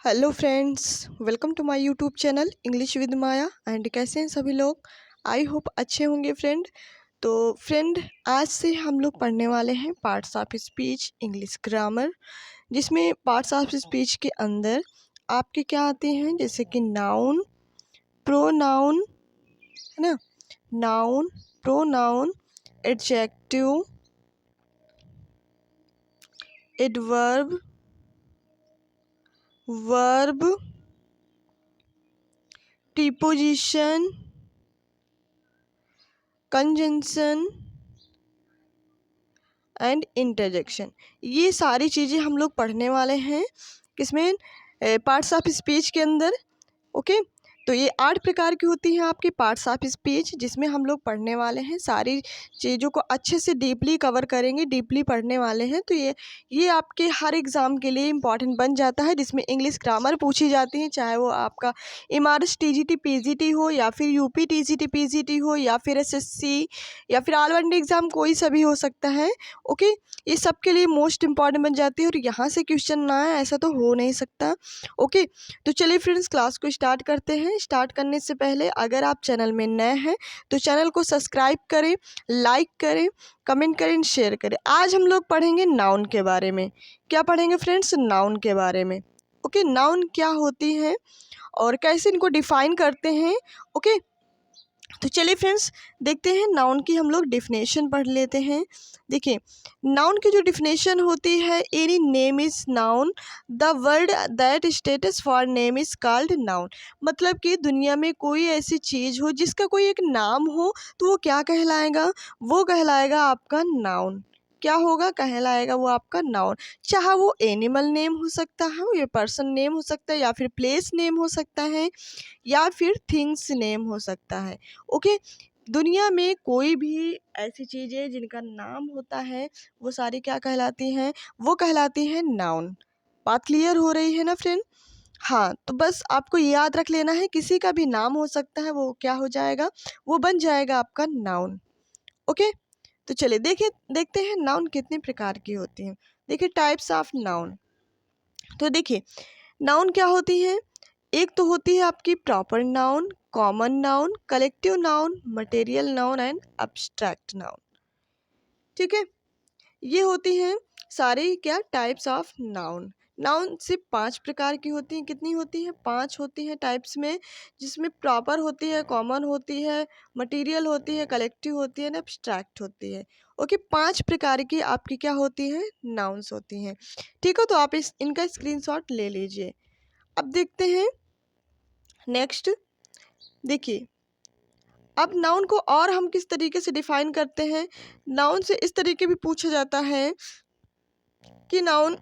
Hello friends, welcome to my YouTube channel English with Maya. And कैसे हैं सभी लोग? आई होप अच्छे होंगे फ्रेंड। तो फ्रेंड, आज से हम लोग पढ़ने वाले हैं parts of speech English grammar, जिसमें पार्ट्स ऑफ स्पीच के अंदर आपके क्या आते हैं, जैसे कि नाउन, प्रोनाउन, है ना, noun, pronoun, adjective, adverb, verb, preposition, conjunction and interjection. ये सारी चीज़ें हम लोग पढ़ने वाले हैं किसमें, पार्ट्स ऑफ स्पीच के अंदर। ओके, तो ये 8 प्रकार की होती हैं आपकी पार्ट्स ऑफ स्पीच, जिसमें हम लोग पढ़ने वाले हैं, सारी चीज़ों को अच्छे से डीपली कवर करेंगे, डीपली पढ़ने वाले हैं। तो ये आपके हर एग्ज़ाम के लिए इम्पॉर्टेंट बन जाता है, जिसमें इंग्लिश ग्रामर पूछी जाती है, चाहे वो आपका एमआरएस टीजीटी पीजीटी हो, या फिर यूपी टीजीटी पीजीटी हो, या फिर एसएससी, या फिर ऑल इंडिया एग्ज़ाम, कोई सा भी हो सकता है। ओके, ये सब के लिए मोस्ट इम्पॉर्टेंट बन जाती है, और यहाँ से क्वेश्चन ना आए ऐसा तो हो नहीं सकता। ओके, तो चलिए फ्रेंड्स, क्लास को स्टार्ट करते हैं। स्टार्ट करने से पहले अगर आप चैनल में नए हैं तो चैनल को सब्सक्राइब करें, लाइक करें, कमेंट करें, शेयर करें। आज हम लोग पढ़ेंगे नाउन के बारे में। क्या पढ़ेंगे फ्रेंड्स? नाउन के बारे में। ओके, नाउन क्या होती हैं और कैसे इनको डिफाइन करते हैं। ओके, तो चलिए फ्रेंड्स, देखते हैं नाउन की हम लोग डिफिनेशन पढ़ लेते हैं। देखिए, नाउन की जो डिफिनेशन होती है, any name is noun, the word that status for name is called noun. मतलब कि दुनिया में कोई ऐसी चीज़ हो जिसका कोई एक नाम हो, तो वो क्या कहलाएगा? वो कहलाएगा आपका नाउन। क्या होगा? कहलाएगा वो आपका नाउन। चाहे वो एनिमल नेम हो सकता है, या पर्सन नेम हो सकता है, या फिर प्लेस नेम हो सकता है, या फिर थिंग्स नेम हो सकता है। ओके, दुनिया में कोई भी ऐसी चीज़ें जिनका नाम होता है, वो सारी क्या कहलाती हैं? वो कहलाती हैं नाउन। बात क्लियर हो रही है ना फ्रेंड? हाँ, तो बस आपको ये याद रख लेना है, किसी का भी नाम हो सकता है, वो क्या हो जाएगा? वो बन जाएगा आपका नाउन। ओके, तो चलिए देखते हैं नाउन कितने प्रकार की होती हैं। देखिए, टाइप्स ऑफ नाउन। तो देखिए, नाउन क्या होती हैं? एक तो होती है आपकी proper noun, common noun, collective noun, material noun and abstract noun. ठीक है, ये होती हैं सारी क्या टाइप्स ऑफ नाउन। नाउन सिर्फ 5 प्रकार की होती हैं। कितनी होती हैं? 5 होती हैं टाइप्स में, जिसमें प्रॉपर होती है, कॉमन होती है, मटेरियल होती है, कलेक्टिव होती है, एब्स्ट्रैक्ट होती है। ओके, 5 प्रकार की आपकी क्या होती हैं? नाउन्स होती हैं। ठीक है, तो आप इनका स्क्रीनशॉट ले लीजिए। अब देखते हैं नेक्स्ट। देखिए, अब नाउन को और हम किस तरीके से डिफाइन करते हैं। नाउन से इस तरीके भी पूछा जाता है कि नाउन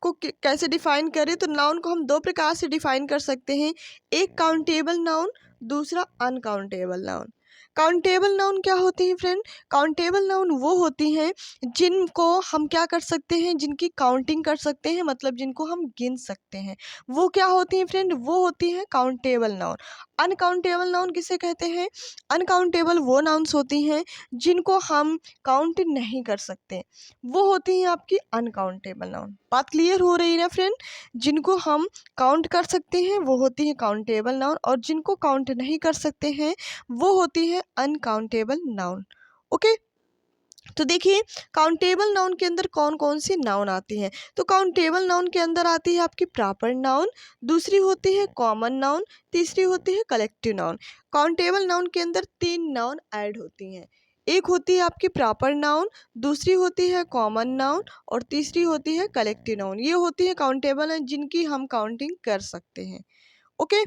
को कैसे डिफाइन करें। तो नाउन को हम 2 प्रकार से डिफाइन कर सकते हैं, एक काउंटेबल नाउन, दूसरा अनकाउंटेबल नाउन। काउंटेबल नाउन क्या होती हैं फ्रेंड? काउंटेबल नाउन वो होती हैं जिनको हम क्या कर सकते हैं, जिनकी काउंटिंग कर सकते हैं, मतलब जिनको हम गिन सकते हैं, वो क्या होती हैं फ्रेंड? वो होती हैं काउंटेबल नाउन। अनकाउंटेबल नाउन किसे कहते हैं? अनकाउंटेबल वो नाउन्स होती हैं जिनको हम काउंट नहीं कर सकते, वो होती हैं आपकी अनकाउंटेबल नाउन। बात क्लियर हो रही है ना फ्रेंड? जिनको हम काउंट कर सकते हैं वो होती है काउंटेबल नाउन, और जिनको काउंट नहीं कर सकते हैं वो होती है अनकाउंटेबल नाउन। ओके, तो देखिए, काउंटेबल नाउन के अंदर कौन कौन सी नाउन आती हैं। तो काउंटेबल नाउन के अंदर आती है आपकी प्रॉपर नाउन, दूसरी होती है कॉमन नाउन, तीसरी होती है कलेक्टिव नाउन। काउंटेबल नाउन के अंदर 3 नाउन ऐड होती हैं। एक होती है आपकी प्रॉपर नाउन, दूसरी होती है कॉमन नाउन, और तीसरी होती है कलेक्टिव नाउन। ये होती है काउंटेबल जिनकी हम काउंटिंग कर सकते हैं। ओके,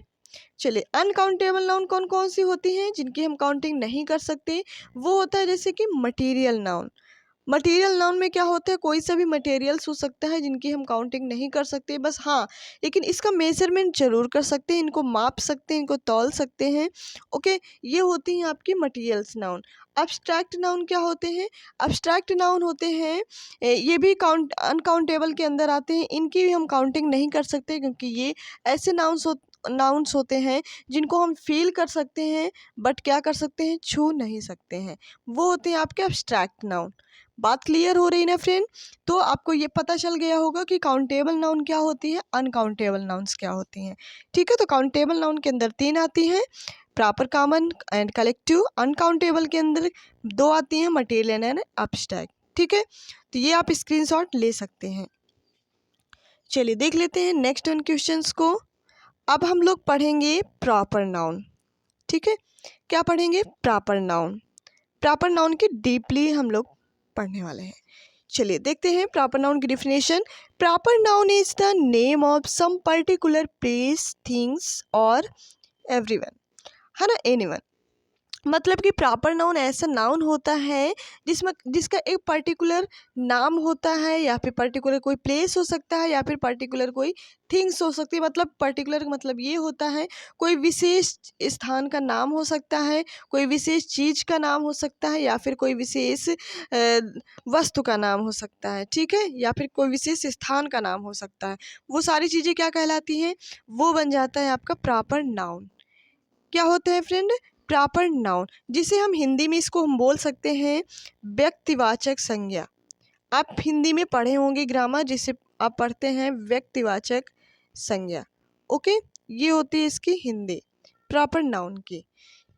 चलिए, अनकाउंटेबल नाउन कौन कौन सी होती हैं जिनकी हम काउंटिंग नहीं कर सकते? वो होता है जैसे कि मटेरियल नाउन। मटेरियल नाउन में क्या होता है? कोई सा भी मटेरियल्स हो सकता है जिनकी हम काउंटिंग नहीं कर सकते, बस हाँ, लेकिन इसका मेजरमेंट जरूर कर सकते हैं, इनको माप सकते हैं, इनको तौल सकते हैं। ओके, ये होती हैं आपकी मटेरियल्स नाउन। अब्स्ट्रैक्ट नाउन क्या होते हैं? अब्स्ट्रैक्ट नाउन होते हैं, ये भी अनकाउंटेबल के अंदर आते हैं, इनकी भी हम काउंटिंग नहीं कर सकते, क्योंकि ये ऐसे नाउन्स नाउन्स होते हैं जिनको हम फील कर सकते हैं बट क्या कर सकते हैं, छू नहीं सकते हैं, वो होते हैं आपके एब्स्ट्रैक्ट नाउन। बात क्लियर हो रही ना फ्रेंड? तो आपको ये पता चल गया होगा कि काउंटेबल नाउन क्या होती है, अनकाउंटेबल नाउन्स क्या होती हैं। ठीक है, तो काउंटेबल नाउन के अंदर 3 आती हैं, proper, common and collective. Uncountable के अंदर 2 आती हैं, मटेरियल एंड एब्स्ट्रैक्ट। ठीक है, तो ये आप स्क्रीनशॉट ले सकते हैं। चलिए देख लेते हैं नेक्स्ट 1 क्वेश्चंस को। अब हम लोग पढ़ेंगे प्रॉपर नाउन। ठीक है, क्या पढ़ेंगे, प्रॉपर नाउन। प्रॉपर नाउन की डीपली हम लोग पढ़ने वाले हैं। चलिए देखते हैं प्रॉपर नाउन की definition. Proper noun is the name of some particular place, things और एवरीवन, है ना, एनीवन। मतलब कि प्रॉपर नाउन ऐसा नाउन होता है जिसका एक पर्टिकुलर नाम होता है, या फिर पर्टिकुलर कोई प्लेस हो सकता है, या फिर पर्टिकुलर कोई थिंग्स हो सकती है। मतलब पर्टिकुलर मतलब ये होता है कोई विशेष स्थान का नाम हो सकता है, कोई विशेष चीज़ का नाम हो सकता है, या फिर कोई विशेष वस्तु का नाम हो सकता है। ठीक है, या फिर कोई विशेष स्थान का नाम हो सकता है। वो सारी चीज़ें क्या कहलाती हैं, वो बन जाता है आपका प्रॉपर नाउन। क्या होता है फ्रेंड, प्रॉपर नाउन, जिसे हम हिंदी में इसको हम बोल सकते हैं व्यक्तिवाचक संज्ञा। आप हिंदी में पढ़े होंगे ग्रामर, जिसे आप पढ़ते हैं व्यक्तिवाचक संज्ञा। ओके, ये होती है इसकी हिंदी प्रॉपर नाउन की।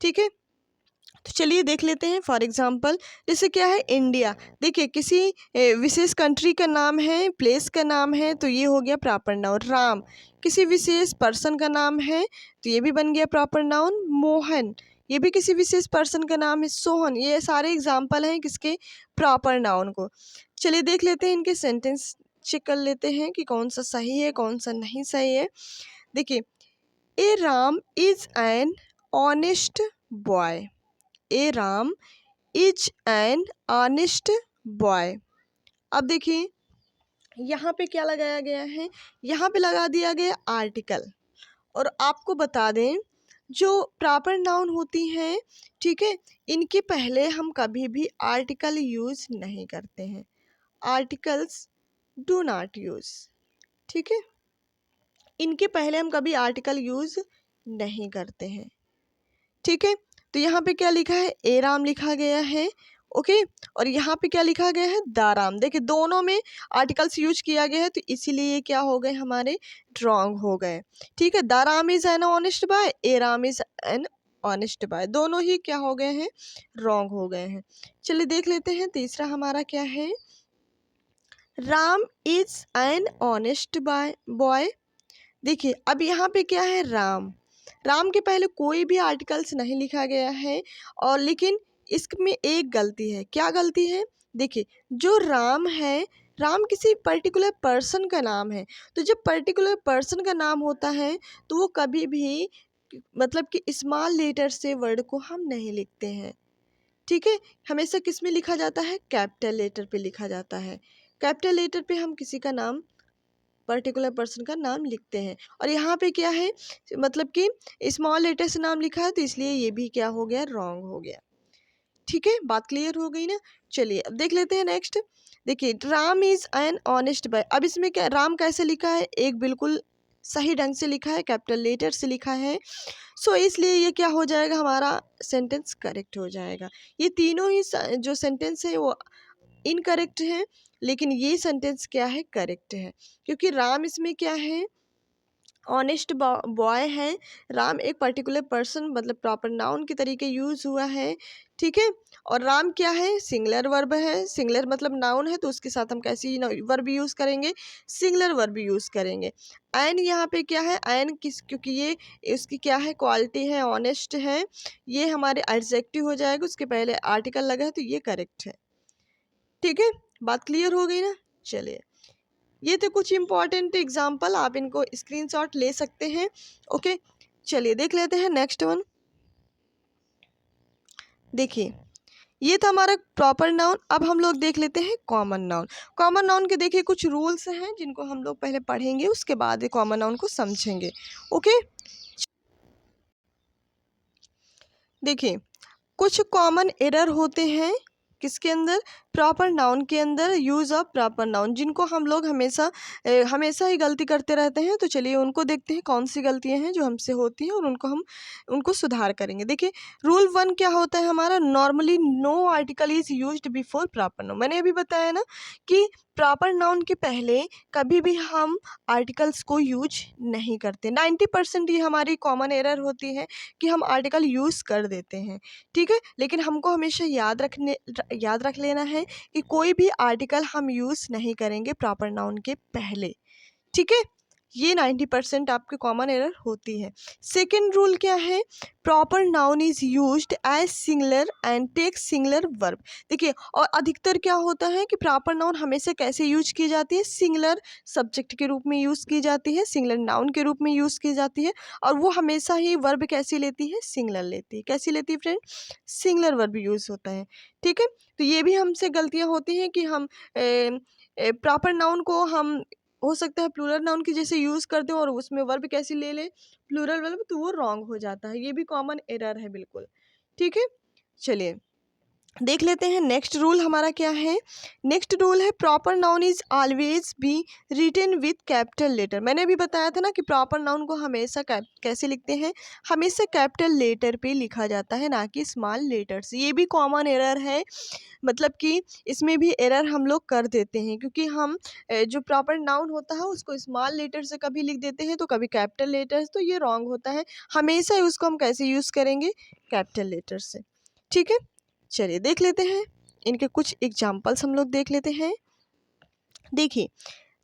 ठीक है, तो चलिए देख लेते हैं। फॉर एग्जांपल जैसे क्या है, इंडिया। देखिए किसी विशेष कंट्री का नाम है, प्लेस का नाम है, तो ये हो गया प्रॉपर नाउन। राम किसी विशेष पर्सन का नाम है, तो ये भी बन गया प्रॉपर नाउन। मोहन ये भी किसी विशेष पर्सन का नाम है। सोहन, ये सारे एग्जाम्पल हैं किसके, प्रॉपर नाउन को। चलिए देख लेते हैं इनके सेंटेंस, चेक कर लेते हैं कि कौन सा सही है कौन सा नहीं सही है। देखिए, a Ram is an honest boy. A Ram is an honest boy. अब देखिए यहाँ पे क्या लगाया गया है, यहाँ पे लगा दिया गया आर्टिकल। और आपको बता दें जो प्रॉपर नाउन होती हैं, ठीक है, इनके पहले हम कभी भी आर्टिकल यूज़ नहीं करते हैं। Articles do not use. ठीक है, इनके पहले हम कभी आर्टिकल यूज़ नहीं करते हैं। ठीक है, तो यहाँ पे क्या लिखा है, ए राम लिखा गया है। ओके, और यहाँ पे क्या लिखा गया है, दाराम। देखिए दोनों में आर्टिकल्स यूज किया गया है, तो इसीलिए ये क्या हो गए हमारे, रॉन्ग हो गए। ठीक है, दाराम is an honest bye, A Ram is an honest bye, दोनों ही क्या हो गए हैं, रॉन्ग हो गए हैं। चलिए देख लेते हैं तीसरा हमारा क्या है, Ram is an honest boy. देखिए अब यहाँ पे क्या है, राम। राम के पहले कोई भी आर्टिकल्स नहीं लिखा गया है, और लेकिन इसमें एक गलती है। क्या गलती है, देखिए जो राम है, राम किसी पर्टिकुलर पर्सन का नाम है। तो जब पर्टिकुलर पर्सन का नाम होता है तो वो कभी भी मतलब कि स्मॉल लेटर से वर्ड को हम नहीं लिखते हैं। ठीक है, हमेशा किस में लिखा जाता है, कैपिटल लेटर पे लिखा जाता है। कैपिटल लेटर पे हम किसी का नाम, पर्टिकुलर पर्सन का नाम लिखते हैं। और यहाँ पे क्या है, मतलब कि स्मॉल लेटर से नाम लिखा है, तो इसलिए ये भी क्या हो गया, रॉन्ग हो गया। ठीक है, बात क्लियर हो गई ना। चलिए अब देख लेते हैं नेक्स्ट। देखिए Ram is an honest boy. अब इसमें क्या, राम कैसे लिखा है, एक बिल्कुल सही ढंग से लिखा है, कैपिटल लेटर से लिखा है। सो इसलिए ये क्या हो जाएगा, हमारा सेंटेंस करेक्ट हो जाएगा। ये तीनों ही जो सेंटेंस है वो इनकरेक्ट है, लेकिन ये सेंटेंस क्या है, करेक्ट है। क्योंकि राम इसमें क्या है, ऑनेस्ट बॉय है। राम एक पर्टिकुलर पर्सन मतलब प्रॉपर नाउन के तरीके यूज हुआ है। ठीक है, और राम क्या है, सिंगुलर वर्ब है। सिंगुलर मतलब नाउन है, तो उसके साथ हम कैसी वर्ब यूज़ करेंगे, सिंगुलर वर्ब यूज़ करेंगे। एन यहाँ पे क्या है, एन किस, क्योंकि ये इसकी क्या है, क्वालिटी है, ऑनेस्ट है, ये हमारे एडजेक्टिव हो जाएगा, उसके पहले आर्टिकल लगा है, तो ये करेक्ट है। ठीक है, बात क्लियर हो गई ना। चलिए ये तो कुछ इंपॉर्टेंट एग्जाम्पल, आप इनको स्क्रीनशॉट ले सकते हैं। ओके, चलिए देख लेते हैं नेक्स्ट वन। देखिए ये था हमारा प्रॉपर नाउन। अब हम लोग देख लेते हैं कॉमन नाउन। कॉमन नाउन के देखिए कुछ रूल्स हैं जिनको हम लोग पहले पढ़ेंगे, उसके बाद कॉमन नाउन को समझेंगे। ओके, देखिए कुछ कॉमन एरर होते हैं किसके अंदर, प्रॉपर नाउन के अंदर यूज़ ऑफ प्रॉपर नाउन, जिनको हम लोग हमेशा ही गलती करते रहते हैं। तो चलिए उनको देखते हैं कौन सी गलतियां हैं जो हमसे होती हैं और उनको सुधार करेंगे। देखिए रूल 1 क्या होता है हमारा, normally no article is used before proper noun. मैंने अभी बताया ना कि प्रॉपर नाउन के पहले कभी भी हम आर्टिकल्स को यूज नहीं करते। 90% ये हमारी कॉमन एरर होती है कि हम आर्टिकल यूज़ कर देते हैं, ठीक है। लेकिन हमको हमेशा याद रख लेना है कि कोई भी आर्टिकल हम यूज़ नहीं करेंगे प्रॉपर नाउन के पहले, ठीक है। ये 90% आपकी कॉमन एरर होती है। सेकेंड रूल क्या है, proper noun is used as singular and take singular verb. देखिए और अधिकतर क्या होता है कि प्रॉपर नाउन हमेशा कैसे यूज की जाती है, सिंगुलर सब्जेक्ट के रूप में यूज़ की जाती है, सिंगुलर नाउन के रूप में यूज़ की जाती है। और वो हमेशा ही वर्ब कैसी लेती है, सिंगुलर लेती है। कैसी लेती है फ्रेंड, सिंगुलर वर्ब यूज़ होता है, ठीक है। तो ये भी हमसे गलतियाँ होती हैं कि हम प्रॉपर नाउन को हम हो सकता है प्लूरल नाउन की जैसे यूज़ करते हो और उसमें वर्ब कैसी ले ले, प्लूरल वर्ब, तो वो रॉन्ग हो जाता है। ये भी कॉमन एरर है बिल्कुल, ठीक है। चलिए देख लेते हैं नेक्स्ट रूल हमारा क्या है। नेक्स्ट रूल है proper noun is always be written with capital letter. मैंने अभी बताया था ना कि प्रॉपर नाउन को हमेशा कैसे लिखते हैं, हमेशा कैपिटल लेटर पे लिखा जाता है, ना कि स्मॉल लेटर से। ये भी कॉमन एरर है, मतलब कि इसमें भी एरर हम लोग कर देते हैं क्योंकि हम जो प्रॉपर नाउन होता है उसको स्मॉल लेटर से कभी लिख देते हैं तो कभी कैपिटल लेटर से, तो ये रॉन्ग होता है। हमेशा उसको हम कैसे यूज़ करेंगे, कैपिटल लेटर से, ठीक है। चलिए देख लेते हैं इनके कुछ एग्जाम्पल्स, हम लोग देख लेते हैं। देखिए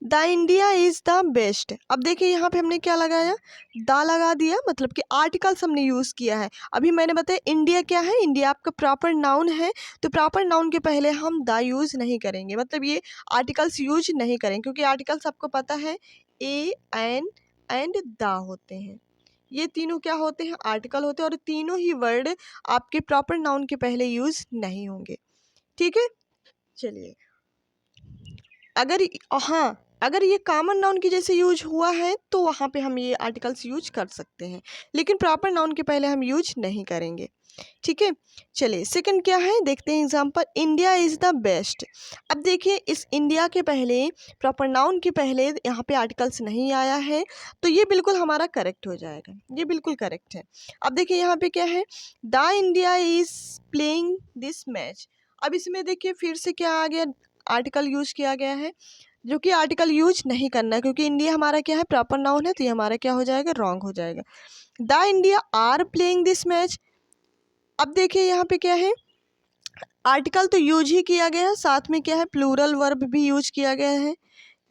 the India is the best. अब देखिए यहाँ पे हमने क्या लगाया, द लगा दिया, मतलब कि आर्टिकल्स हमने यूज़ किया है। अभी मैंने बताया इंडिया क्या है, इंडिया आपका प्रॉपर नाउन है, तो प्रॉपर नाउन के पहले हम द यूज़ नहीं करेंगे, मतलब ये आर्टिकल्स यूज नहीं करेंगे क्योंकि आर्टिकल्स आपको पता है ए एन एंड द होते हैं। ये तीनों क्या होते हैं, आर्टिकल होते हैं, और तीनों ही वर्ड आपके प्रॉपर नाउन के पहले यूज़ नहीं होंगे, ठीक है। चलिए अगर ये कॉमन नाउन की जैसे यूज हुआ है तो वहाँ पे हम ये आर्टिकल्स यूज कर सकते हैं, लेकिन प्रॉपर नाउन के पहले हम यूज नहीं करेंगे, ठीक है। चलिए सेकंड क्या है, देखते हैं example, India is the best. अब देखिए इस इंडिया के पहले, प्रॉपर नाउन के पहले यहाँ पे आर्टिकल्स नहीं आया है, तो ये बिल्कुल हमारा करेक्ट हो जाएगा, ये बिल्कुल करेक्ट है। अब देखिए यहाँ पे क्या है, the India is playing this match. अब इसमें देखिए फिर से क्या आ गया, आर्टिकल यूज किया गया है, जो कि आर्टिकल यूज नहीं करना है क्योंकि इंडिया हमारा क्या है, प्रॉपर नाउन है, तो ये हमारा क्या हो जाएगा, रॉन्ग हो जाएगा। The India are playing this match. अब देखिए यहाँ पे क्या है, आर्टिकल तो यूज ही किया गया है, साथ में क्या है, प्लूरल वर्ब भी यूज किया गया है,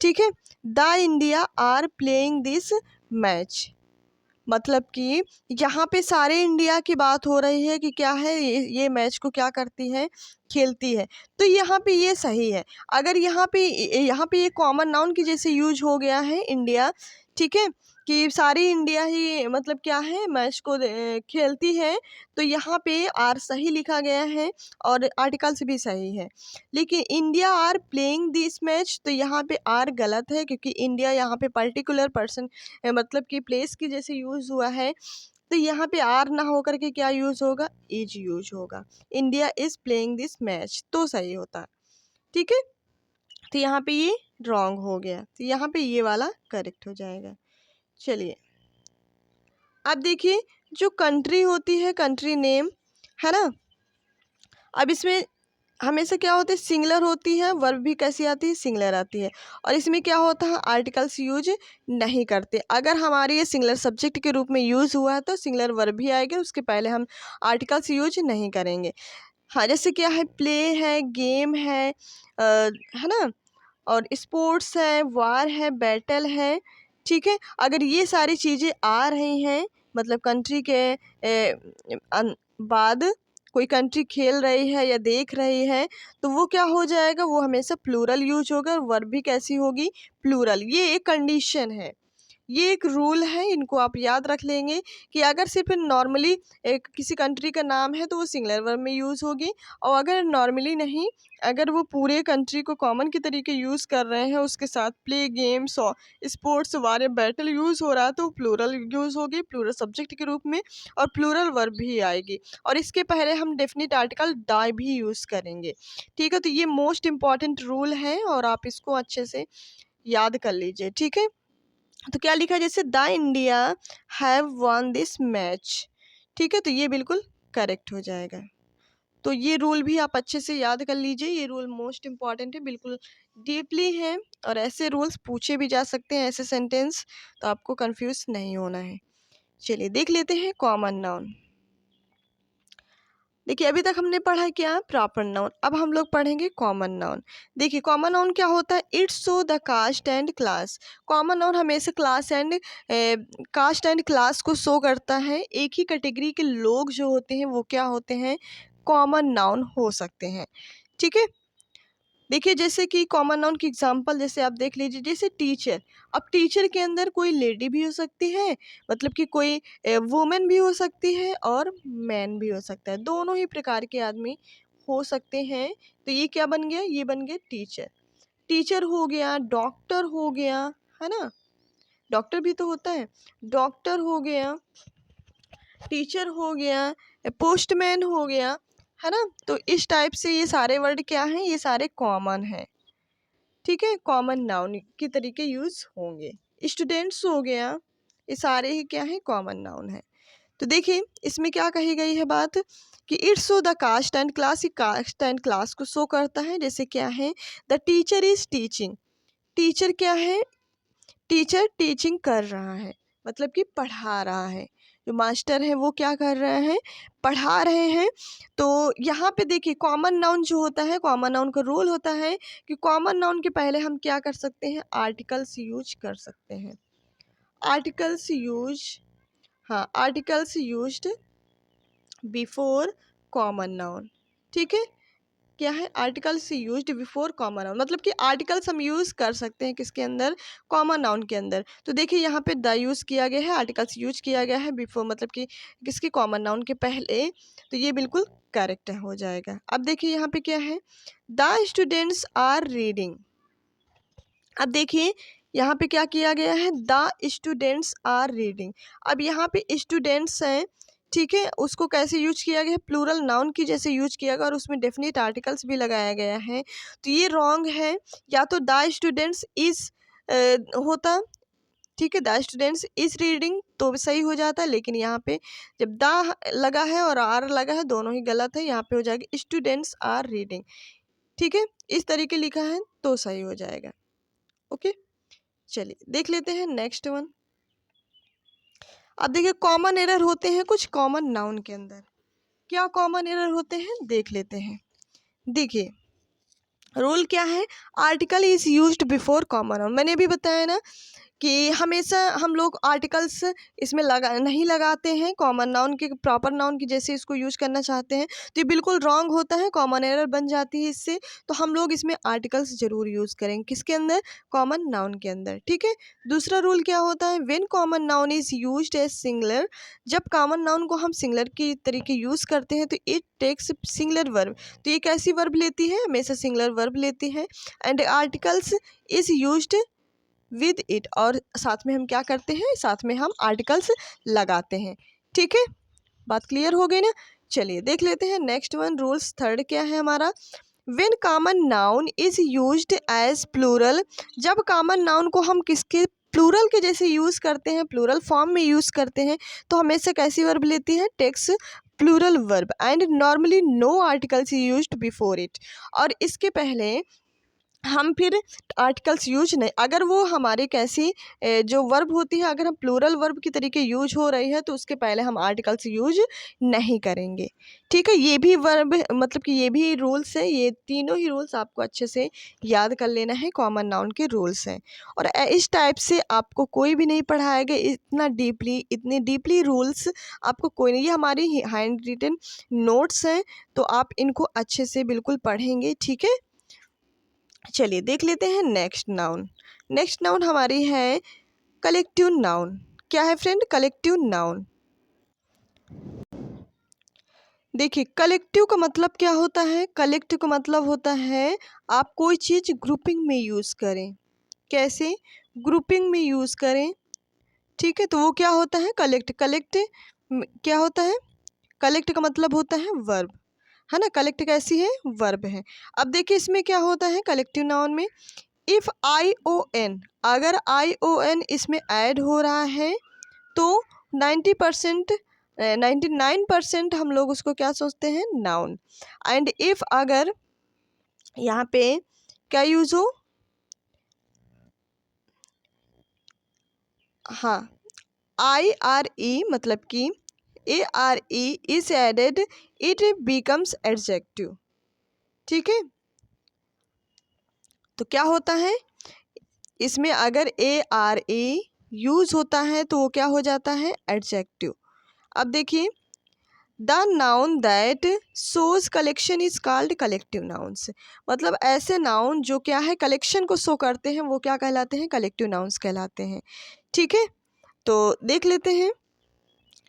ठीक है। The India are playing this match, मतलब कि यहाँ पे सारे इंडिया की बात हो रही है कि क्या है, ये मैच को क्या करती है, खेलती है, तो यहाँ पे ये सही है। अगर यहाँ पे ये कॉमन नाउन की जैसे यूज हो गया है इंडिया, ठीक है, कि सारी इंडिया ही मतलब क्या है, मैच को खेलती है, तो यहाँ पे आर सही लिखा गया है और आर्टिकल्स भी सही है। लेकिन India are playing this match, तो यहाँ पे आर गलत है क्योंकि इंडिया यहाँ पे पर्टिकुलर पर्सन मतलब कि प्लेस की जैसे यूज़ हुआ है, तो यहाँ पे आर ना होकर के क्या यूज़ होगा, इज यूज होगा। India is playing this match तो सही होता, ठीक है। तो यहाँ पे ये रॉन्ग हो गया, तो यहाँ पे ये वाला करेक्ट हो जाएगा। चलिए अब देखिए जो कंट्री होती है, कंट्री नेम है ना, अब इसमें हमेशा क्या होता है, सिंगुलर होती है, वर्ब भी कैसी आती है, सिंगुलर आती है, और इसमें क्या होता है, आर्टिकल्स यूज नहीं करते। अगर हमारे ये सिंगुलर सब्जेक्ट के रूप में यूज़ हुआ है तो सिंगुलर वर्ब भी आएगा, उसके पहले हम आर्टिकल्स यूज नहीं करेंगे। हाँ जैसे क्या है, प्ले है, गेम है ना, और स्पोर्ट्स है, वार है, बैटल है, ठीक है। अगर ये सारी चीज़ें आ रही हैं, मतलब कंट्री के बाद कोई कंट्री खेल रही है या देख रही है, तो वो क्या हो जाएगा, वो हमेशा प्लूरल यूज होगा और वर्ब भी कैसी होगी, प्लूरल। ये एक कंडीशन है, ये एक रूल है, इनको आप याद रख लेंगे कि अगर सिर्फ नॉर्मली एक किसी कंट्री का नाम है तो वो सिंगुलर वर्ब में यूज़ होगी, और अगर नॉर्मली नहीं, अगर वो पूरे कंट्री को कॉमन के तरीके यूज़ कर रहे हैं, उसके साथ प्ले गेम्स और स्पोर्ट्स वाले बैटल यूज़ हो रहा है, तो प्लूरल यूज़ होगी प्लूरल सब्जेक्ट के रूप में, और प्लूरल वर्ब भी आएगी, और इसके पहले हम डेफिनेट आर्टिकल डाई भी यूज़ करेंगे। ठीक है, तो ये मोस्ट इम्पॉर्टेंट रूल है और आप इसको अच्छे से याद कर लीजिए। ठीक है, तो क्या लिखा है, जैसे the India have one this match. ठीक है, तो ये बिल्कुल करेक्ट हो जाएगा। तो ये रूल भी आप अच्छे से याद कर लीजिए, ये रूल मोस्ट इम्पॉर्टेंट है, बिल्कुल डीपली है, और ऐसे रूल्स पूछे भी जा सकते हैं, ऐसे सेंटेंस, तो आपको कंफ्यूज नहीं होना है। चलिए देख लेते हैं कॉमन नाउन। देखिए अभी तक हमने पढ़ा क्या, प्रॉपर नाउन, अब हम लोग पढ़ेंगे कॉमन नाउन। देखिए कॉमन नाउन क्या होता है, it's show the caste and class. Common noun हमेशा कास्ट एंड क्लास को शो करता है। एक ही कैटेगरी के लोग जो होते हैं वो क्या होते हैं, कॉमन नाउन हो सकते हैं। ठीक है, देखिए जैसे कि कॉमन नाउन की एग्जांपल जैसे आप देख लीजिए, जैसे टीचर। अब टीचर के अंदर कोई लेडी भी हो सकती है, मतलब कि कोई वुमेन भी हो सकती है और मैन भी हो सकता है, दोनों ही प्रकार के आदमी हो सकते हैं। तो ये क्या बन गया, ये बन गया टीचर। टीचर हो गया, डॉक्टर हो गया, है ना, डॉक्टर भी तो होता है, डॉक्टर हो गया, टीचर हो गया, पोस्टमैन हो गया, है ना। तो इस टाइप से ये सारे वर्ड क्या हैं, ये सारे कॉमन हैं। ठीक है, कॉमन नाउन के तरीके यूज होंगे। स्टूडेंट्स हो गया, ये सारे ही क्या है, कॉमन नाउन है। तो देखिए इसमें क्या कही गई है बात, कि it's show the caste and class, caste and class को शो करता है। जैसे क्या है, the teacher is teaching. Teacher क्या है, टीचर टीचिंग कर रहा है, मतलब कि पढ़ा रहा है। जो मास्टर है वो क्या कर रहे हैं, पढ़ा रहे हैं। तो यहाँ पे देखिए कॉमन नाउन जो होता है, कॉमन नाउन का रूल होता है कि कॉमन नाउन के पहले हम क्या कर सकते हैं, आर्टिकल्स यूज कर सकते हैं। आर्टिकल्स यूज, हाँ, articles used before common noun. ठीक है, क्या है, articles used before common noun, मतलब कि आर्टिकल्स हम यूज़ कर सकते हैं किसके अंदर, कॉमन नाउन के अंदर। तो देखिए यहाँ पे द यूज़ किया गया है, आर्टिकल्स यूज किया गया है बिफोर, मतलब कि किसके, कॉमन नाउन के पहले। तो ये बिल्कुल करेक्ट हो जाएगा। अब देखिए यहाँ पे क्या है, द स्टूडेंट्स आर रीडिंग। अब देखिए यहाँ पे क्या किया गया है, द स्टूडेंट्स आर रीडिंग। अब यहाँ पे स्टूडेंट्स हैं, ठीक है, उसको कैसे यूज किया गया है, प्लूरल नाउन की जैसे यूज किया गया, और उसमें डेफिनेट आर्टिकल्स भी लगाया गया है। तो ये रॉन्ग है, या तो द स्टूडेंट्स इज होता, ठीक है, द स्टूडेंट्स इज रीडिंग तो सही हो जाता है, लेकिन यहाँ पे जब द लगा है और आर लगा है, दोनों ही गलत है, यहाँ पे हो जाएगा स्टूडेंट्स आर रीडिंग। ठीक है, इस तरीके लिखा है तो सही हो जाएगा। ओके, चलिए देख लेते हैं नेक्स्ट वन। अब देखिए कॉमन एरर होते हैं कुछ कॉमन नाउन के अंदर। क्या कॉमन एरर होते हैं देख लेते हैं। देखिए रूल क्या है, article is used before common noun. मैंने भी बताया ना कि हमेशा हम लोग आर्टिकल्स इसमें नहीं लगाते हैं, कॉमन नाउन के प्रॉपर नाउन की जैसे इसको यूज करना चाहते हैं, तो ये बिल्कुल रॉन्ग होता है, कॉमन एरर बन जाती है इससे। तो हम लोग इसमें आर्टिकल्स जरूर यूज़ करेंगे, किसके अंदर, कॉमन नाउन के अंदर। ठीक है, दूसरा रूल क्या होता है, when common noun is used as singular. जब कॉमन नाउन को हम सिंगुलर के तरीके यूज़ करते हैं तो इट टेक्स सिंगुलर वर्ब। तो ये कैसी वर्ब लेती है, हमेशा सिंगुलर वर्ब लेती है। And articles is used with it, और साथ में हम क्या करते हैं, साथ में हम आर्टिकल्स लगाते हैं। ठीक है, बात क्लियर हो गई ना। चलिए देख लेते हैं नेक्स्ट वन, रूल्स थर्ड क्या है हमारा, when common noun is used as plural. जब कॉमन नाउन को हम किसके, प्लूरल के जैसे यूज़ करते हैं, प्लूरल फॉर्म में यूज़ करते हैं, तो हमेशा कैसी वर्ब लेती है, takes plural verb. And normally no articles used before it, और इसके पहले हम फिर आर्टिकल्स यूज नहीं, अगर वो हमारी कैसी जो वर्ब होती है, अगर हम प्लूरल वर्ब की तरीके यूज हो रही है तो उसके पहले हम आर्टिकल्स यूज नहीं करेंगे। ठीक है, ये भी वर्ब मतलब कि ये भी रूल्स है, ये तीनों ही रूल्स आपको अच्छे से याद कर लेना है, कॉमन नाउन के रूल्स हैं। और इस टाइप से आपको कोई भी नहीं पढ़ाएगा इतना डीपली, इतने डीपली रूल्स आपको कोई नहीं, ये हमारी हैंड रिटन नोट्स हैं, तो आप इनको अच्छे से बिल्कुल पढ़ेंगे। ठीक है, चलिए देख लेते हैं नेक्स्ट नाउन। नेक्स्ट नाउन हमारी है कलेक्टिव नाउन क्या है फ्रेंड? Collective noun. देखिए कलेक्टिव का मतलब क्या होता है? कलेक्टिव का मतलब होता है आप कोई चीज़ ग्रुपिंग में यूज़ करें। कैसे? ग्रुपिंग में यूज़ करें, ठीक है, तो वो क्या होता है? कलेक्ट। कलेक्ट क्या होता है? कलेक्ट का मतलब होता है वर्ब, है ना। कलेक्ट कैसी है? वर्ब है। अब देखिए इसमें क्या होता है कलेक्टिव नाउन में, इफ़ आई ओ एन, अगर आई ओ एन इसमें ऐड हो रहा है तो 90% 99% हम लोग उसको क्या सोचते हैं? नाउन। एंड इफ़ अगर यहाँ पे क्या यूज़ हो, हाँ, आई आर ई मतलब कि A R E is added, it becomes adjective, ठीक है। तो क्या होता है इसमें, अगर ए आर ए यूज होता है तो वो क्या हो जाता है? एडजेक्टिव। अब देखिए the noun that shows collection is called collective nouns, मतलब ऐसे नाउन जो क्या है कलेक्शन को शो करते हैं वो क्या कहलाते हैं? कलेक्टिव नाउन्स कहलाते हैं, ठीक है। तो देख लेते हैं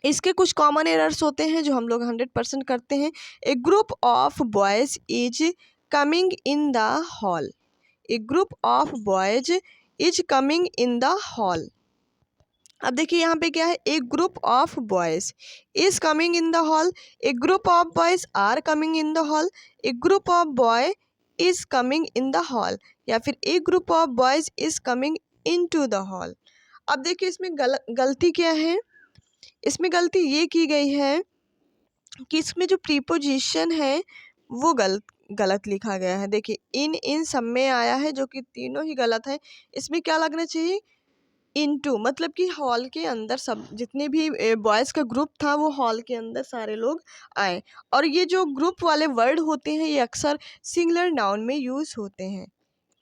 इसके कुछ कॉमन एरर्स होते हैं जो हम लोग 100% करते हैं। A group of boys is coming in the hall, a group of boys is coming in the hall. अब देखिए यहाँ पे क्या है, a group of boys is coming in the hall, a group of boys are coming in the hall, a group of boy is coming in the hall, या फिर a group of boys is coming in to the hall. अब देखिए इसमें गलती क्या है? इसमें गलती ये की गई है कि इसमें जो प्रीपोजिशन है वो गलत लिखा गया है। देखिए इन सब में आया है जो कि तीनों ही गलत है। इसमें क्या लगना चाहिए? इनटू, मतलब कि हॉल के अंदर सब जितने भी बॉयज़ का ग्रुप था वो हॉल के अंदर सारे लोग आए। और ये जो ग्रुप वाले वर्ड होते हैं ये अक्सर सिंगुलर नाउन में यूज़ होते हैं।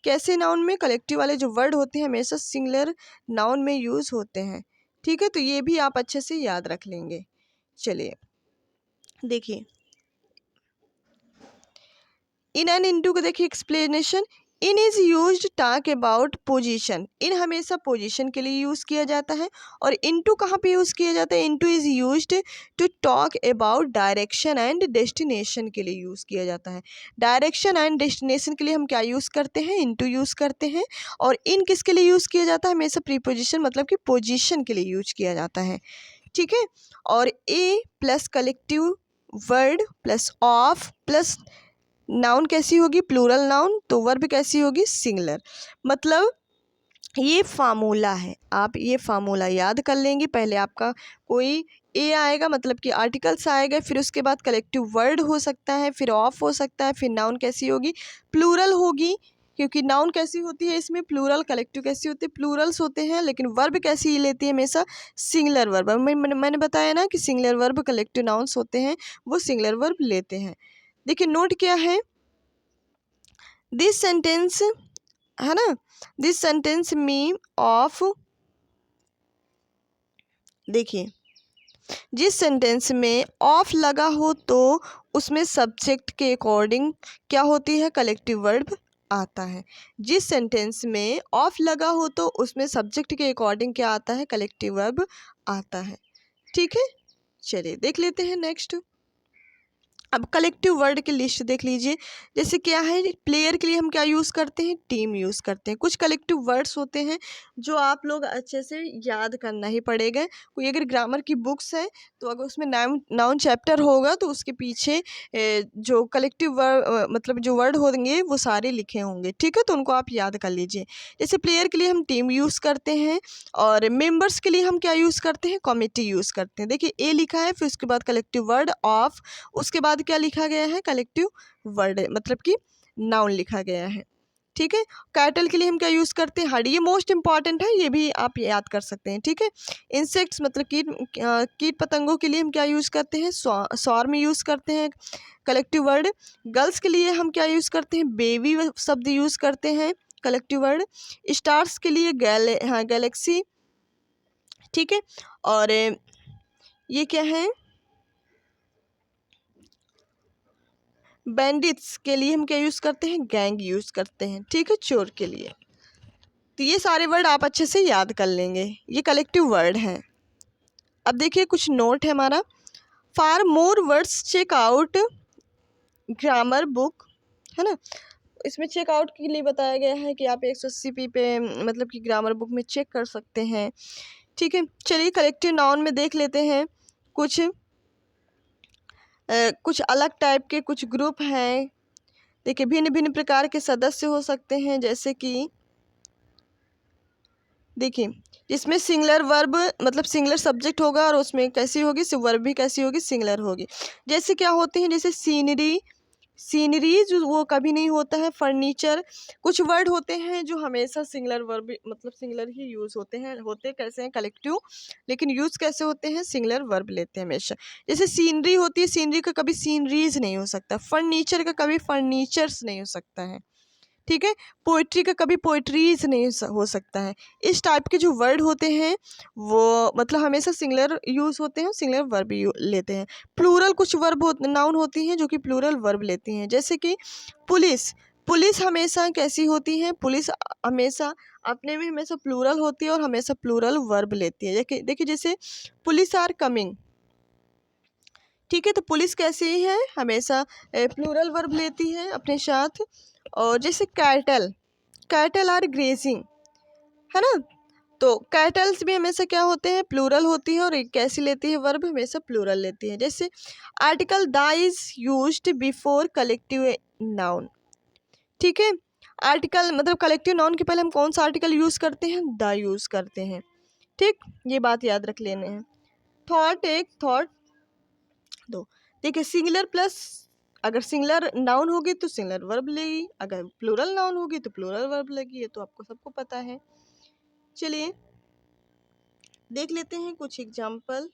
कैसे नाउन में? कलेक्टिव वाले जो वर्ड होते हैं हमेशा सिंगुलर नाउन में यूज़ होते हैं, ठीक है। तो ये भी आप अच्छे से याद रख लेंगे। चलिए देखिए इन एंड इनटू को देखिए explanation, in is used talk about position, in हमेशा पोजीशन के लिए यूज़ किया जाता है। और इनटू कहाँ पे यूज़ किया जाता है? Into is used to talk about direction and destination के लिए यूज़ किया जाता है। डायरेक्शन एंड डेस्टिनेशन के लिए हम क्या यूज़ करते हैं? इनटू यूज़ करते हैं। और इन किसके लिए यूज़ किया जाता है? हमेशा प्रीपोजिशन मतलब कि पोजीशन के लिए यूज किया जाता है, ठीक है। और a plus collective word plus of plus noun कैसी होगी? Plural noun. तो वर्ब कैसी होगी? सिंगुलर। मतलब ये फार्मूला है, आप ये फार्मूला याद कर लेंगे। पहले आपका कोई ए आएगा मतलब कि आर्टिकल्स आएगा, फिर उसके बाद कलेक्टिव वर्ड हो सकता है, फिर ऑफ हो सकता है, फिर नाउन कैसी होगी? प्लूरल होगी, क्योंकि नाउन कैसी होती है इसमें? प्लूरल। कलेक्टिव कैसी होती है? प्लूरल्स होते हैं। लेकिन वर्ब कैसी लेती है? हमेशा सिंगुलर वर्ब। मैंने बताया ना कि सिंगुलर वर्ब कलेक्टिव नाउन्स होते हैं वो सिंगुलर वर्ब लेते हैं। देखिए नोट क्या है, दिस सेंटेंस है ना, दिस सेंटेंस मी ऑफ, देखिए जिस सेंटेंस में ऑफ लगा हो तो उसमें सब्जेक्ट के अकॉर्डिंग क्या होती है? कलेक्टिव वर्ब आता है। जिस सेंटेंस में ऑफ लगा हो तो उसमें सब्जेक्ट के अकॉर्डिंग क्या आता है? कलेक्टिव वर्ब आता है, ठीक है। चलिए देख लेते हैं नेक्स्ट। अब कलेक्टिव वर्ड की लिस्ट देख लीजिए। जैसे क्या है, प्लेयर के लिए हम क्या यूज़ करते हैं? टीम यूज़ करते हैं। कुछ कलेक्टिव वर्ड्स होते हैं जो आप लोग अच्छे से याद करना ही पड़ेगा। कोई अगर ग्रामर की बुक्स है तो अगर उसमें नाउन चैप्टर होगा तो उसके पीछे जो कलेक्टिव वर्ड मतलब जो वर्ड होंगे वो सारे लिखे होंगे, ठीक है। तो उनको आप याद कर लीजिए। जैसे प्लेयर के लिए हम टीम यूज़ करते हैं, और मेंबर्स के लिए हम क्या यूज़ करते हैं? कमिटी यूज़ करते हैं। देखिए ए लिखा है, फिर उसके बाद कलेक्टिव वर्ड ऑफ, उसके बाद क्या लिखा गया है? कलेक्टिव वर्ड मतलब कि नाउन लिखा गया है, ठीक है। कैटल के लिए हम क्या यूज़ करते हैं? हड। ये मोस्ट इंपॉर्टेंट है, ये भी आप याद कर सकते हैं, ठीक है। इंसेक्ट्स मतलब कीट पतंगों के लिए हम क्या यूज़ करते हैं? सॉर में यूज़ करते हैं कलेक्टिव वर्ड। गर्ल्स के लिए हम क्या यूज़ करते हैं? बेबी शब्द यूज़ करते हैं कलेक्टिव वर्ड। स्टार्स के लिए गैलेक्सी, ठीक है। और ये क्या है? बैंडिट्स के लिए हम क्या यूज़ करते हैं? गैंग यूज़ करते हैं, ठीक है, चोर के लिए। तो ये सारे वर्ड आप अच्छे से याद कर लेंगे, ये कलेक्टिव वर्ड हैं। अब देखिए कुछ नोट है हमारा। For more words check out grammar book, है ना। इसमें चेकआउट के लिए बताया गया है कि आप 180p पे मतलब कि ग्रामर बुक में चेक कर सकते हैं। ठीक है, चलिए कलेक्टिव नाउन में देख लेते हैं। कुछ अलग टाइप के कुछ ग्रुप हैं। देखिए भिन्न भिन्न प्रकार के सदस्य हो सकते हैं, जैसे कि देखिए जिसमें सिंगुलर वर्ब मतलब सिंगुलर सब्जेक्ट होगा और उसमें कैसी होगी, वर्ब भी कैसी होगी, सिंगुलर होगी। जैसे क्या होते हैं, जैसे सीनरी, सीनरी जो वो कभी नहीं होता है। फर्नीचर, कुछ वर्ड होते हैं जो हमेशा सिंगुलर वर्ब मतलब सिंगुलर ही यूज़ होते हैं। होते कैसे हैं, कलेक्टिव, लेकिन यूज़ कैसे होते हैं, सिंगुलर वर्ब लेते हैं हमेशा। जैसे सीनरी होती है, सीनरी का कभी सीनरीज नहीं हो सकता। फर्नीचर का कभी फर्नीचर्स नहीं हो सकता है। ठीक है, पोइट्री का कभी पोइट्रीज नहीं हो सकता है। इस टाइप के जो वर्ड होते हैं वो मतलब हमेशा सिंगुलर यूज़ होते हैं, सिंगुलर वर्ब लेते हैं। प्लूरल कुछ वर्ब नाउन होती हैं जो कि प्लूरल वर्ब लेती हैं, जैसे कि पुलिस। पुलिस हमेशा कैसी होती है, पुलिस हमेशा अपने में हमेशा प्लूरल होती है और हमेशा प्लूरल वर्ब लेती है। देखिए जैसे पुलिस आर कमिंग। ठीक है, तो पुलिस कैसी है, हमेशा प्लूरल वर्ब लेती है अपने साथ। और जैसे कैटल, कैटल आर ग्रेजिंग, है ना। तो कैटल्स भी हमेशा क्या होते हैं, प्लूरल होती है और एक कैसी लेती है, वर्ब हमेशा प्लूरल लेती है। जैसे article the is used before collective noun. ठीक है, आर्टिकल मतलब कलेक्टिव नाउन के पहले हम कौन सा आर्टिकल यूज़ करते हैं, द यूज़ करते हैं। ठीक, ये बात याद रख लेने हैं। थॉट, एक थॉट दो। देखिए सिंगुलर प्लस, अगर सिंगुलर नाउन होगी तो सिंगुलर वर्ब लेगी, अगर प्लूरल नाउन होगी तो प्लूरल वर्ब लेगी। ये तो आपको सबको पता है। चलिए देख लेते हैं कुछ एग्जाम्पल।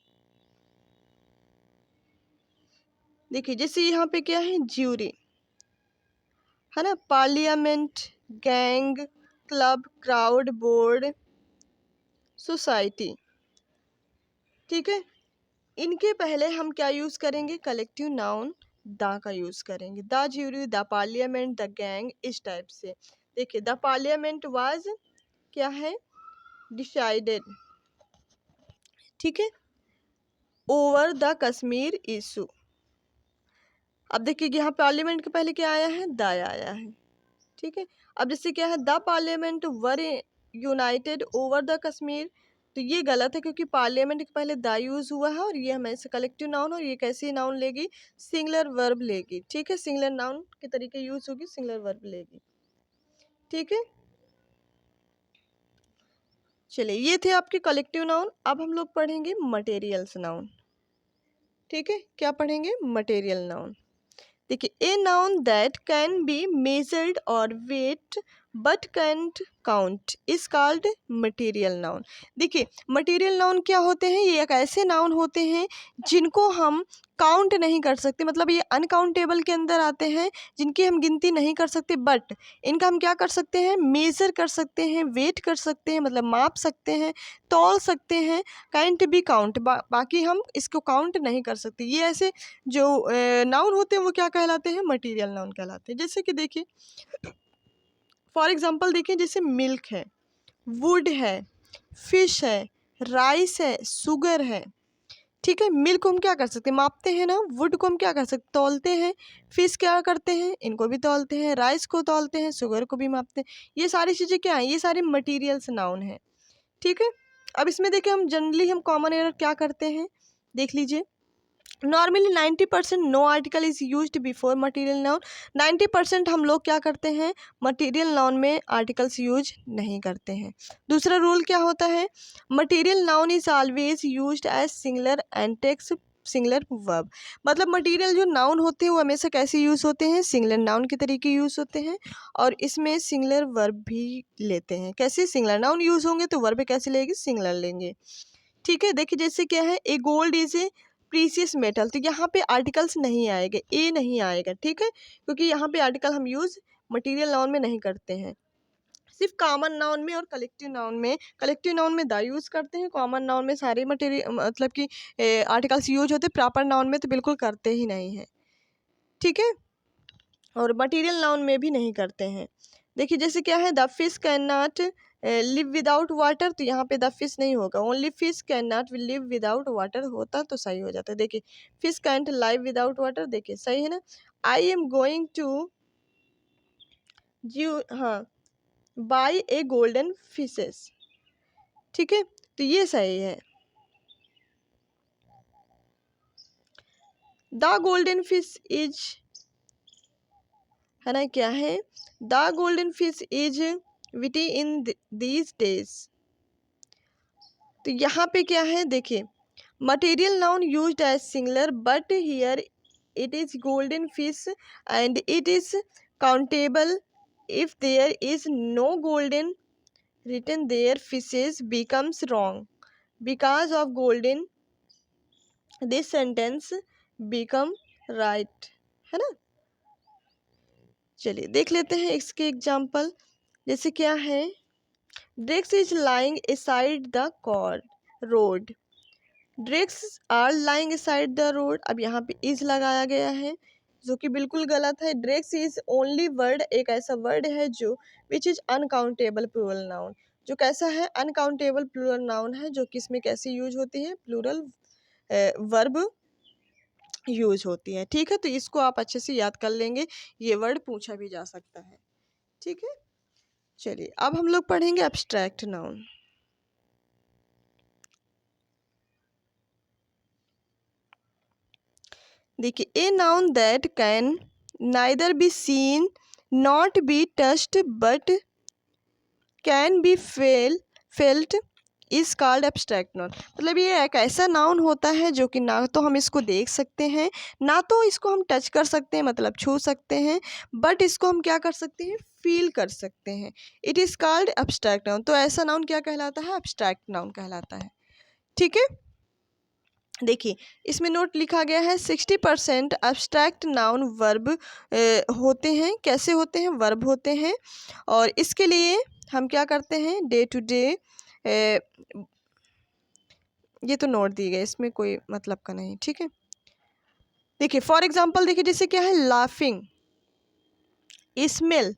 देखिए जैसे यहाँ पे क्या है, ज्यूरी, है ना, parliament, gang, club, crowd, board, society. ठीक है, इनके पहले हम क्या यूज़ करेंगे, कलेक्टिव नाउन द का यूज़ करेंगे। The jury, the parliament, the gang, इस टाइप से। देखिए द पार्लियामेंट वाज क्या है, डिसाइडेड, ठीक है, ओवर द कश्मीर इशू। अब देखिए यहाँ पार्लियामेंट के पहले क्या आया है, द आया है। ठीक है, अब जैसे क्या है, the parliament were United over the Kashmir, तो ये गलत है क्योंकि पार्लियामेंट के पहले द यूज़ हुआ है और ये हमेशा कलेक्टिव नाउन, और ये कैसी नाउन लेगी, सिंगुलर वर्ब लेगी। ठीक है, सिंगुलर नाउन के तरीके यूज़ होगी, सिंगुलर वर्ब लेगी। ठीक है, चलिए ये थे आपके कलेक्टिव नाउन। अब हम लोग पढ़ेंगे मटेरियल्स नाउन। ठीक है, क्या पढ़ेंगे, मटेरियल नाउन। देखिए a noun that can be measured और weight but can't count is called material noun. देखिए मटेरियल नाउन क्या होते हैं, ये एक ऐसे नाउन होते हैं जिनको हम काउंट नहीं कर सकते, मतलब ये अनकाउंटेबल के अंदर आते हैं, जिनकी हम गिनती नहीं कर सकते, बट इनका हम क्या कर सकते हैं, मेज़र कर सकते हैं, वेट कर सकते हैं, मतलब माप सकते हैं, तौल सकते हैं। काइंट बी काउंट, बाकी हम इसको काउंट नहीं कर सकते। ये ऐसे जो नाउन होते हैं वो क्या कहलाते हैं, मटेरियल नाउन कहलाते हैं। जैसे कि देखिए फॉर एग्जांपल देखिए, जैसे मिल्क है, वुड है, फिश है, राइस है, शुगर है। ठीक है, मिल्क को हम क्या कर सकते हैं, मापते हैं ना, वुड को हम क्या कर सकते हैं, तौलते हैं, फिश क्या करते हैं, इनको भी तौलते हैं, राइस को तौलते हैं, शुगर को भी मापते हैं। ये सारी चीज़ें क्या हैं, ये सारी मटीरियल्स नाउन हैं। ठीक है, अब इसमें देखिए हम जनरली हम कॉमन एरर क्या करते हैं, देख लीजिए। Normally 90% no article is used before material noun. 90% हम लोग क्या करते हैं, मटेरियल नाउन में आर्टिकल्स यूज नहीं करते हैं। दूसरा रूल क्या होता है, material noun is always used as singular and takes singular verb. मतलब मटेरियल जो नाउन होते हैं वो हमेशा कैसे यूज़ होते हैं, सिंगुलर नाउन के तरीके यूज़ होते हैं, और इसमें सिंगुलर वर्ब भी लेते हैं। कैसे, सिंगुलर नाउन यूज़ होंगे तो वर्ब कैसे लेंगे, सिंगुलर लेंगे। ठीक है, देखिए जैसे क्या है, a gold is a precious metal, तो यहाँ पे आर्टिकल्स नहीं आएगा, ए नहीं आएगा। ठीक है, क्योंकि यहाँ पे आर्टिकल हम यूज़ मटेरियल नाउन में नहीं करते हैं, सिर्फ कॉमन नाउन में और कलेक्टिव नाउन में। कलेक्टिव नाउन में द यूज़ करते हैं, कॉमन नाउन में सारे मटेरियल मतलब कि आर्टिकल्स यूज होते हैं, प्रॉपर नाउन में तो बिल्कुल करते ही नहीं हैं। ठीक है, और मटेरियल नाउन में भी नहीं करते हैं। देखिए जैसे क्या है, the fish can not live without water, तो यहाँ पे द फिश नहीं होगा, only fish can not live without water होता तो सही हो जाता। देखिए fish can't live without water, देखिए सही है ना। I am going to you, हाँ, बाई ए गोल्डन फिशेस, ठीक है, तो ये सही है। द गोल्डन फिश इज, है ना, क्या है, the golden fish is witty in these days, तो यहाँ पे क्या है, देखिए material noun used as singular but here it is golden fish and it is countable if there is no golden written there fishes becomes wrong because of golden, this sentence become right, है ना। चलिए देख लेते हैं इसके example, जैसे क्या है, drakes is lying aside the road, drakes are lying aside the road, अब यहाँ पे इज लगाया गया है जो कि बिल्कुल गलत है। ड्रेक्स इज ओनली वर्ड, एक ऐसा वर्ड है जो which is uncountable plural noun, जो कैसा है, अनकाउंटेबल प्लूरल नाउन है, जो कि इसमें कैसे यूज होती है, प्लूरल वर्ब यूज होती है, ठीक है। तो इसको आप अच्छे से याद कर लेंगे, ये वर्ड पूछा भी जा सकता है, ठीक है। चलिए अब हम लोग पढ़ेंगे एब्स्ट्रैक्ट नाउन। देखिए, a noun that can neither be seen not be touched but can be felt is called abstract noun, मतलब ये एक ऐसा नाउन होता है जो कि ना तो हम इसको देख सकते हैं, ना तो इसको हम टच कर सकते हैं मतलब छू सकते हैं, बट इसको हम क्या कर सकते हैं, फील कर सकते हैं, it is called abstract noun. तो ऐसा नाउन क्या कहलाता है, एब्स्ट्रैक्ट नाउन कहलाता है, ठीक है। देखिए इसमें नोट लिखा गया है 60% एब्स्ट्रैक्ट नाउन वर्ब होते हैं, कैसे होते हैं, वर्ब होते हैं, और इसके लिए हम क्या करते हैं, डे टू डे, ये तो नोट दी गई, इसमें कोई मतलब का नहीं, ठीक है। देखिए फॉर एग्जांपल, देखिए जैसे क्या है, लाफिंग, स्मेल,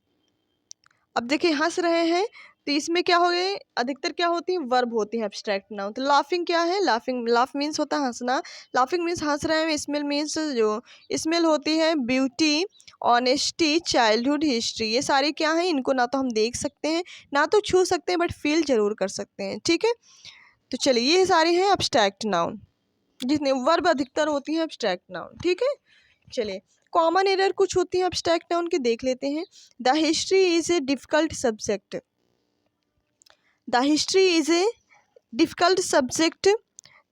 अब देखिए हंस रहे हैं, तो इसमें क्या हो गए, अधिकतर क्या होती है, वर्ब होती है एब्स्ट्रैक्ट नाउन। तो लाफिंग क्या है, लाफ मीन्स होता है हंसना, लाफिंग मीन्स हंस रहे हैं, स्मेल मीन्स जो स्मेल होती है ब्यूटी, ऑनेस्टी, चाइल्डहुड, हिस्ट्री, ये सारे क्या हैं, इनको ना तो हम देख सकते हैं ना तो छू सकते हैं, बट फील जरूर कर सकते हैं, ठीक है। तो चलिए ये सारे हैं एब्स्ट्रैक्ट नाउन, जितने वर्ब अधिकतर होती हैं एब्स्ट्रैक्ट नाउन, ठीक है। चलिए कॉमन एरर कुछ होती हैं एब्स्ट्रैक्ट नाउन के, देख लेते हैं। The history is a difficult subject, the history is a difficult subject,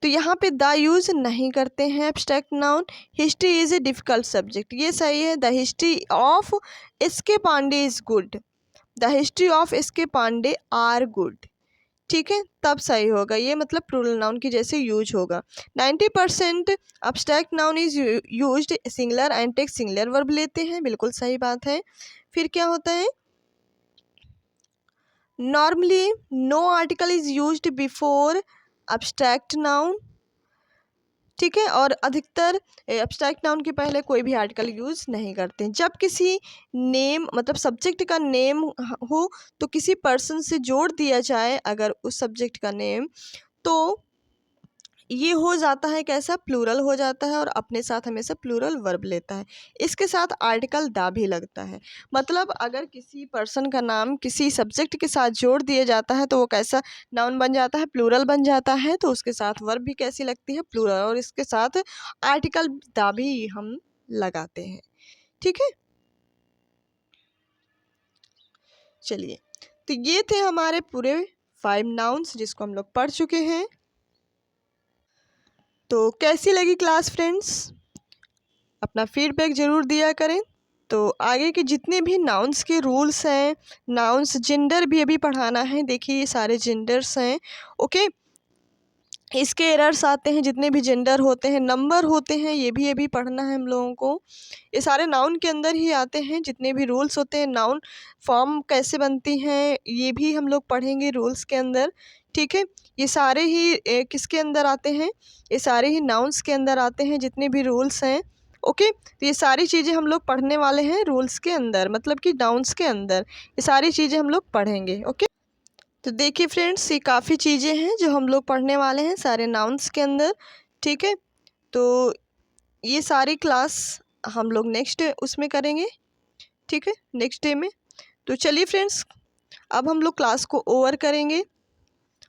तो यहाँ पे द यूज नहीं करते हैं abstract noun, history is a difficult subject, ये सही है। The history of S K Pandey is good, the history of S K Pandey are good, ठीक है, तब सही होगा, ये मतलब प्लूरल नाउन की जैसे यूज होगा। 90% abstract noun is used singular and take singular verb लेते हैं, बिल्कुल सही बात है। फिर क्या होता है, normally no article is used before abstract noun, ठीक है, और अधिकतर एब्स्ट्रैक्ट नाउन के पहले कोई भी आर्टिकल यूज़ नहीं करते। जब किसी नेम मतलब सब्जेक्ट का नेम हो तो किसी पर्सन से जोड़ दिया जाए अगर उस सब्जेक्ट का नेम, तो ये हो जाता है कैसा, प्लूरल हो जाता है, और अपने साथ हमेशा प्लूरल वर्ब लेता है, इसके साथ आर्टिकल दा भी लगता है। मतलब अगर किसी पर्सन का नाम किसी सब्जेक्ट के साथ जोड़ दिया जाता है तो वो कैसा नाउन बन जाता है, प्लूरल बन जाता है, तो उसके साथ वर्ब भी कैसी लगती है, प्लूरल, और इसके साथ आर्टिकल दा भी हम लगाते हैं, ठीक है। चलिए तो ये थे हमारे पूरे 5 नाउन्स जिसको हम लोग पढ़ चुके हैं। तो कैसी लगी क्लास फ्रेंड्स, अपना फीडबैक ज़रूर दिया करें। तो आगे के जितने भी नाउन्स के रूल्स हैं, नाउन्स जेंडर भी अभी पढ़ाना है, देखिए ये सारे जेंडर्स हैं, ओके। इसके एरर्स आते हैं, जितने भी जेंडर होते हैं, नंबर होते हैं, ये भी अभी पढ़ना है हम लोगों को। ये सारे नाउन के अंदर ही आते हैं, जितने भी रूल्स होते हैं, नाउन फॉर्म कैसे बनती हैं ये भी हम लोग पढ़ेंगे रूल्स के अंदर, ठीक है। ये सारे ही किसके अंदर आते हैं, ये सारे ही नाउन्स के अंदर आते हैं, जितने भी रूल्स हैं, ओके। तो ये सारी चीज़ें हम लोग पढ़ने वाले हैं रूल्स के अंदर, मतलब कि नाउन्स के अंदर ये सारी चीज़ें हम लोग पढ़ेंगे, ओके। तो तो देखिए फ्रेंड्स, ये काफ़ी चीज़ें हैं जो हम लोग पढ़ने वाले हैं सारे नाउन्स के अंदर, ठीक है। तो ये सारी क्लास हम लोग नेक्स्ट उसमें करेंगे, ठीक है, नेक्स्ट डे में। तो चलिए फ्रेंड्स, अब हम लोग क्लास को ओवर करेंगे,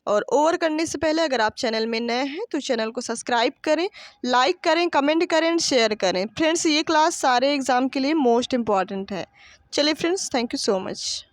और ओवर करने से पहले अगर आप चैनल में नए हैं तो चैनल को सब्सक्राइब करें, लाइक करें, कमेंट करें, शेयर करें। फ्रेंड्स, ये क्लास सारे एग्ज़ाम के लिए मोस्ट इम्पॉर्टेंट है। चलिए friends, thank you so much.